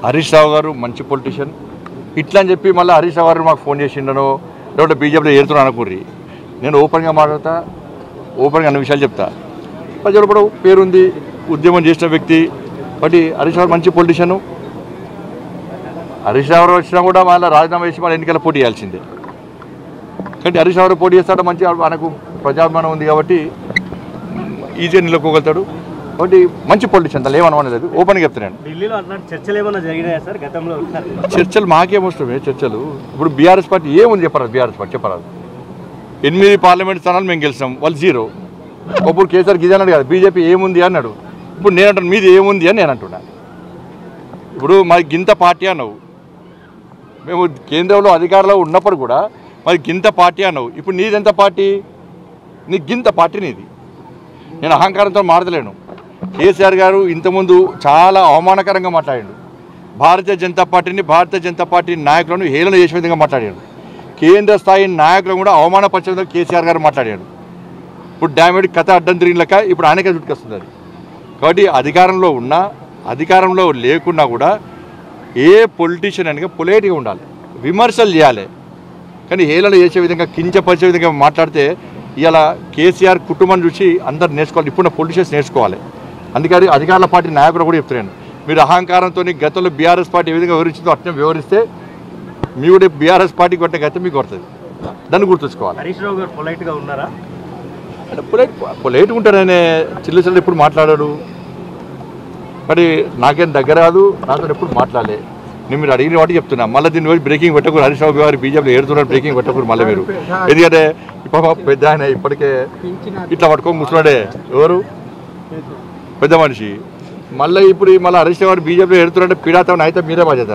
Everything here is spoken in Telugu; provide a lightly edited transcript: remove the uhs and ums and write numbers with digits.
హరీష్ రావు గారు మంచి పొలిటీషియన్ ఇట్లా అని చెప్పి మళ్ళీ హరీష్ రావు గారు మాకు ఫోన్ చేసిండనో లేకపోతే బీజేపీలో ఏరుతున్నా అనుకుర్రి. నేను ఓపెన్గా మాట్లాడతా, ఓపెన్గా అన్ని విషయాలు చెప్తా. ప్రజలు కూడా పేరుంది, ఉద్యమం చేసిన వ్యక్తి. బట్టి హరీష్ రావు మంచి పొలిటీషియను. హరీష్ రావు వచ్చినా కూడా మళ్ళీ రాజీనామా చేసి మళ్ళీ ఎన్నికల పోటీ చేయాల్సిందే. కాబట్టి హరీష్ రావు పోటీ చేస్తాడు, మంచి మనకు ప్రజాభిమానం ఉంది కాబట్టి ఈజీగా నిలబోగలుగుతాడు. కాబట్టి మంచి పొలిటీషియన్, దాన్ని ఏమనలేదు, ఓపెన్గా చెప్తున్నాను. ఢిల్లీలో అట్లాంటి చర్చలు ఏమైనా జరిగినాయా సార్ గతంలో? చర్చలు మాకేమొస్తాయి చర్చలు? ఇప్పుడు బీఆర్ఎస్ పార్టీ ఏముంది చెప్పరాదు, బీఆర్ఎస్ పార్టీ చెప్పరాదు. 8 పార్లమెంట్ స్థానాలు మేము గెలిచాం, వాళ్ళు 0. ఒకప్పుడు కేసీఆర్ గిది అన్నాడు కదా, బీజేపీ ఏముంది అన్నాడు. ఇప్పుడు నేను అంటాను మీది ఏముంది అని నేను అంటున్నా. ఇప్పుడు మరి గింత పార్టీ అన్నావు, మేము కేంద్రంలో అధికారంలో ఉన్నప్పుడు కూడా మరి గింత పార్టీ అన్నావు. ఇప్పుడు నీదెంత పార్టీ? నీ గింత పార్టీ నీది. నేను అహంకారంతో మాట్లాడలేను. కేసీఆర్ గారు ఇంతకుముందు చాలా అవమానకరంగా మాట్లాడాడు. భారతీయ జనతా పార్టీ నాయకులను హేళన చేసే విధంగా మాట్లాడాడు. కేంద్ర స్థాయి నాయకులను కూడా అవమానపరిచే విధంగా కేసీఆర్ గారు మాట్లాడాడు. ఇప్పుడు డ్యామేజ్ కథ అడ్డం తిరిగినక ఇప్పుడు ఆయనకే చుట్టుకొస్తుంది అది. కాబట్టి అధికారంలో ఉన్నా అధికారంలో లేకున్నా కూడా ఏ పొలిటీషియన్ అనగా పొలైట్గా ఉండాలి, విమర్శలు చేయాలి. కానీ హేళన చేసే విధంగా కించపరిచే విధంగా మాట్లాడితే ఇలా కేసీఆర్ కుటుంబం చూసి అందరు నేర్చుకోవాలి, ఇప్పుడున్న పొలిటీషియన్స్ నేర్చుకోవాలి. అందుకని అధికారుల పార్టీ నాయకులు కూడా చెప్తున్నాను, మీరు అహంకారంతో గతంలో బీఆర్ఎస్ పార్టీ ఏ విధంగా వివరించిందో అట్నే వివరిస్తే మీ కూడా బీఆర్ఎస్ పార్టీ కొట్టే గతం మీకు కొడుతుంది. దాన్ని గుర్తుంచుకోవాలి. హరీష్ రావు గారు పొలైట్గా ఉన్నారా? అంటే పొలైట్గా ఉంటారనే చిల్లు ఎప్పుడు మాట్లాడాడు. మరి నాకేం దగ్గర కాదు, నాతో ఎప్పుడు మాట్లాడలే. నేను మీరు అడిగిన వాటి చెప్తున్నా. మళ్ళీ దీన్ని పోయి బ్రేకింగ్ పెట్టకూరు. హరీష్ రావు గారు బీజేపీలో ఏడుతున్నారు, బ్రేకింగ్ పెట్టకూరు మళ్ళీ మీరు. ఎందుకంటే ఇప్పుడు పెద్ద ఆయన ఇప్పటికే ఇట్లా పట్టుకొని కూర్చున్నాడే, ఎవరు పెద్ద మనిషి. మళ్ళీ ఇప్పుడు మళ్ళీ హరీష్ రావు గారు బీజేపీలో ఏడుతున్నారంటే పీడాతం అయితే మీరే బాధ్యత.